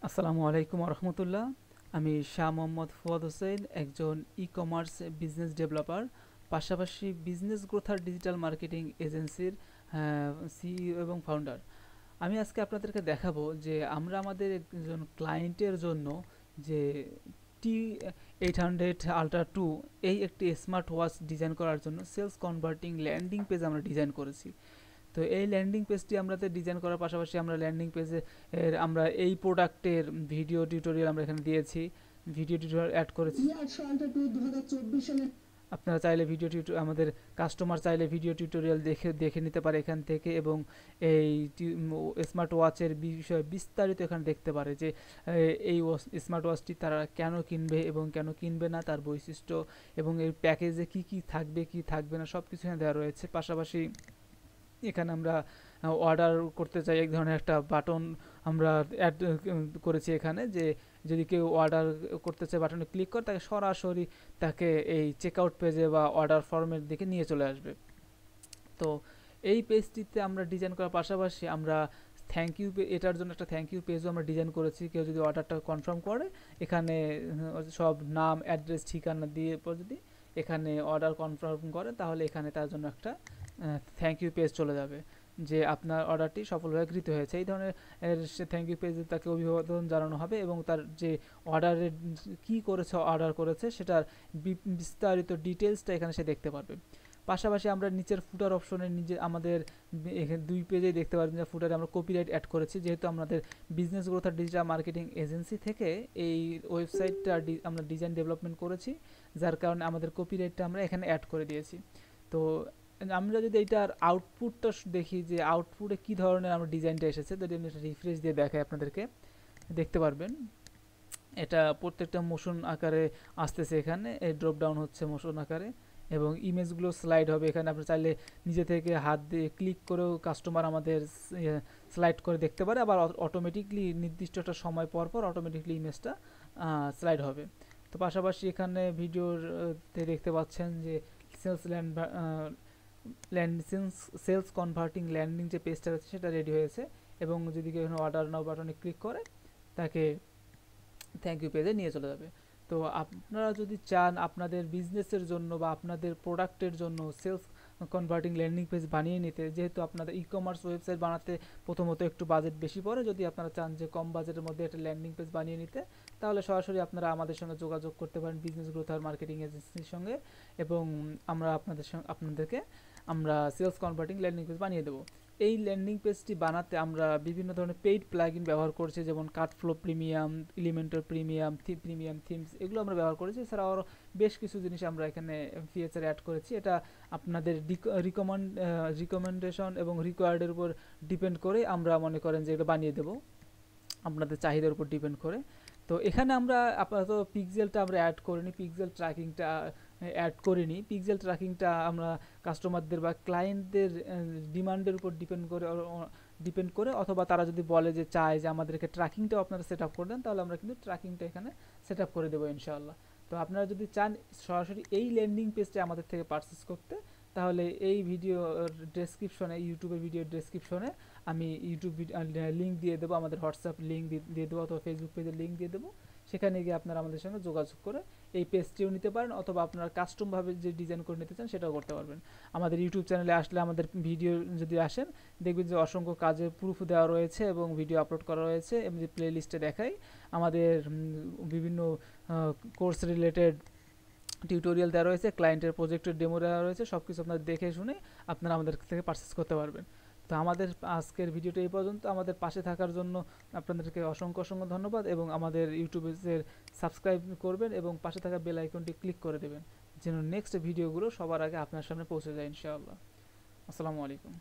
আসসালামু আলাইকুম রহমতুল্লাহ। আমি শাহ মোহাম্মদ ফুয়াদ হোসেন, একজন ই-কমার্স বিজনেস ডেভেলপার, পাশাপাশি বিজনেস গ্রোথ আর ডিজিটাল মার্কেটিং এজেন্সির সিইও এবং ফাউন্ডার। আমি আজকে আপনাদেরকে দেখাবো যে আমরা আমাদের একজন ক্লায়েন্টের জন্য যে T800 Ultra 2 এই একটি স্মার্ট ওয়াচ ডিজাইন করার জন্য সেলস কনভার্টিং ল্যান্ডিং পেজ আমরা ডিজাইন করেছি। তো এই ল্যান্ডিং পেজটি আমাদের ডিজাইন করার পাশাপাশি আমরা ল্যান্ডিং পেজে আমরা এই প্রোডাক্টের ভিডিও টিউটোরিয়াল আমরা এখানে দিয়েছি, ভিডিও টিউটোরিয়াল অ্যাড করেছি। আপনারা চাইলে ভিডিও টিউটোরিয়াল, আমাদের কাস্টমার চাইলে ভিডিও টিউটোরিয়াল দেখে নিতে পারে এখান থেকে, এবং এই স্মার্ট ওয়াচের বিষয়ে বিস্তারিত এখানে দেখতে পারে যে এই স্মার্ট ওয়াচটি তারা কেন কিনবে এবং কেন কিনবে না, তার বৈশিষ্ট্য এবং এর প্যাকেজে কি কি থাকবে কি থাকবে না সব কিছু এখানে দেওয়া রয়েছে। পাশাপাশি এখানে আমরা অর্ডার করতে চাই এক ধরনের একটা বাটন আমরা অ্যাড করেছি এখানে, যে যদি কেউ অর্ডার করতে চায় বাটনে ক্লিক করে তাকে সরাসরি তাকে এই চেকআউট পেজে বা অর্ডার ফর্মের দিকে নিয়ে চলে আসবে। তো এই পেজটিতে আমরা ডিজাইন করার পাশাপাশি আমরা থ্যাংক ইউ, এটার জন্য একটা থ্যাংক ইউ পেজও আমরা ডিজাইন করেছি। কেউ যদি অর্ডারটা কনফার্ম করে এখানে সব নাম, অ্যাড্রেস, ঠিকানা দিয়ে পর যদি এখানে অর্ডার কনফার্ম করে তাহলে এখানে তার জন্য একটা থ্যাংক ইউ পেজ চলে যাবে যে আপনার অর্ডারটি সফলভাবে গৃহীত হয়েছে। এই ধরনের থ্যাংক ইউ পেজে তাকে অভিবাদন জানানো হবে এবং তার যে অর্ডারের কী করেছে, অর্ডার করেছে সেটার বিস্তারিত ডিটেলসটা এখানে সে দেখতে পারবে। পাশাপাশি আমরা নিচের ফুটার অপশনে আমাদের এখানে দুই পেজেই দেখতে পারবেন যে ফুটারে আমরা কপিরাইট অ্যাড করেছি, যেহেতু আমাদের বিজনেস গ্রোথ আর ডিজিটাল মার্কেটিং এজেন্সি থেকে এই ওয়েবসাইটটা আমরা ডিজাইন ডেভেলপমেন্ট করেছি, যার কারণে আমাদের কপিরাইটটা আমরা এখানে অ্যাড করে দিয়েছি। তো আমরা যদি এইটার আউটপুটটা দেখি যে আউটপুটে কী ধরনের আমরা ডিজাইনটা এসেছে, যদি আমি একটা রিফ্রেশ দিয়ে দেখাই আপনাদেরকে দেখতে পারবেন এটা প্রত্যেকটা মোশন আকারে আসতেছে। এখানে এই ড্রপ ডাউন হচ্ছে মোশন আকারে এবং ইমেজগুলো স্লাইড হবে। এখানে আপনি চাইলে নিজে থেকে হাত দিয়ে ক্লিক করেও কাস্টমার আমাদের স্লাইড করে দেখতে পারে, আবার অটোমেটিকলি নির্দিষ্ট একটা সময় পর পর অটোমেটিকলি ইমেজটা স্লাইড হবে। তো পাশাপাশি এখানে ভিডিওতে দেখতে পাচ্ছেন যে সেলস কনভার্টিং ল্যান্ডিং যে পেজটা আছে সেটা রেডি হয়েছে, এবং যদি কেউ এখানে অর্ডার নাও বাটনে ক্লিক করে তাকে থ্যাংক ইউ পেজে নিয়ে চলে যাবে। তো আপনারা যদি চান আপনাদের বিজনেসের জন্য বা আপনাদের প্রোডাক্টের জন্য সেলস কনভার্টিং ল্যান্ডিং পেজ বানিয়ে নিতে, যেহেতু আপনাদের ই কমার্স ওয়েবসাইট বানাতে প্রথমত একটু বাজেট বেশি পড়ে, যদি আপনারা চান যে কম বাজেটের মধ্যে একটা ল্যান্ডিং পেজ বানিয়ে নিতে, তাহলে সরাসরি আপনারা আমাদের সঙ্গে যোগাযোগ করতে পারেন বিজনেস গ্রোথ আর মার্কেটিং এজেন্সির সঙ্গে, এবং আমরা আপনাদেরকে আমরা সেলস কনভার্টিং ল্যান্ডিং পেজ বানিয়ে দেবো। এই ল্যান্ডিং পেজটি বানাতে আমরা বিভিন্ন ধরনের পেইড প্লাগইন ব্যবহার করছি, যেমন CartFlows premium, Elementor premium, premium themes, এগুলো আমরা ব্যবহার করেছি। এছাড়াও আরও বেশ কিছু জিনিস আমরা এখানে ফিচার অ্যাড করেছি। এটা আপনাদের রিকমেন্ডেশন এবং রিকোয়ার্ডের উপর ডিপেন্ড করে আমরা মনে করেন যে এটা বানিয়ে দেবো, আপনাদের চাহিদার উপর ডিপেন্ড করে। তো এখানে আমরা আপাতত পিক্সেলটা আমরা অ্যাড করিনি, পিক্সেল ট্র্যাকিংটা অ্যাড করিনি। পিক্সেল ট্র্যাকিংটা আমরা কাস্টমারদের বা ক্লায়েন্টদের ডিমান্ডের উপর ডিপেন্ড করে অথবা তারা যদি বলে যে চায় যে আমাদেরকে ট্র্যাকিংটাও আপনারা সেট আপ করে দেন, তাহলে আমরা কিন্তু ট্র্যাকিংটা এখানে সেট আপ করে দেবো ইনশাআল্লাহ। তো আপনারা যদি চান সরাসরি এই ল্যান্ডিং পেজটা আমাদের থেকে পারচেস করতে, তাহলে এই ভিডিও ডেসক্রিপশনে, ইউটিউবের ভিডিও ডেসক্রিপশনে আমি ইউটিউব লিঙ্ক দিয়ে দেবো, আমাদের হোয়াটসঅ্যাপ লিঙ্ক দিয়ে দেবো অথবা ফেসবুক পেজের লিঙ্ক দিয়ে দেবো। সেখানে গিয়ে আপনারা আমাদের সঙ্গে যোগাযোগ করে এই পেজটিও নিতে পারেন, অথবা আপনারা কাস্টমভাবে যে ডিজাইন করে নিতে চান সেটাও করতে পারবেন। আমাদের ইউটিউব চ্যানেলে আসলে আমাদের ভিডিও যদি আসেন দেখবেন যে অসংখ্য কাজের প্রুফ দেওয়া রয়েছে এবং ভিডিও আপলোড করা রয়েছে, এবং যে প্লে লিস্টে দেখাই আমাদের বিভিন্ন কোর্স রিলেটেড টিউটোরিয়াল দেওয়া রয়েছে, ক্লায়েন্টের প্রজেক্টের ডেমো দেওয়া রয়েছে, সব কিছু আপনারা দেখে শুনে আপনারা আমাদের থেকে পারচেস করতে পারবেন। তো আমাদের আজকের ভিডিওটা এই পর্যন্ত। আমাদের পাশে থাকার জন্য আপনাদেরকে অসংখ্য অসংখ্য ধন্যবাদ, এবং আমাদের ইউটিউবের সাবস্ক্রাইব করবেন এবং পাশে থাকা বেল আইকনটি ক্লিক করে দেবেন যেন নেক্সট ভিডিওগুলো সবার আগে আপনার সামনে পৌঁছে যায় ইনশাআল্লাহ। আসসালামু আলাইকুম।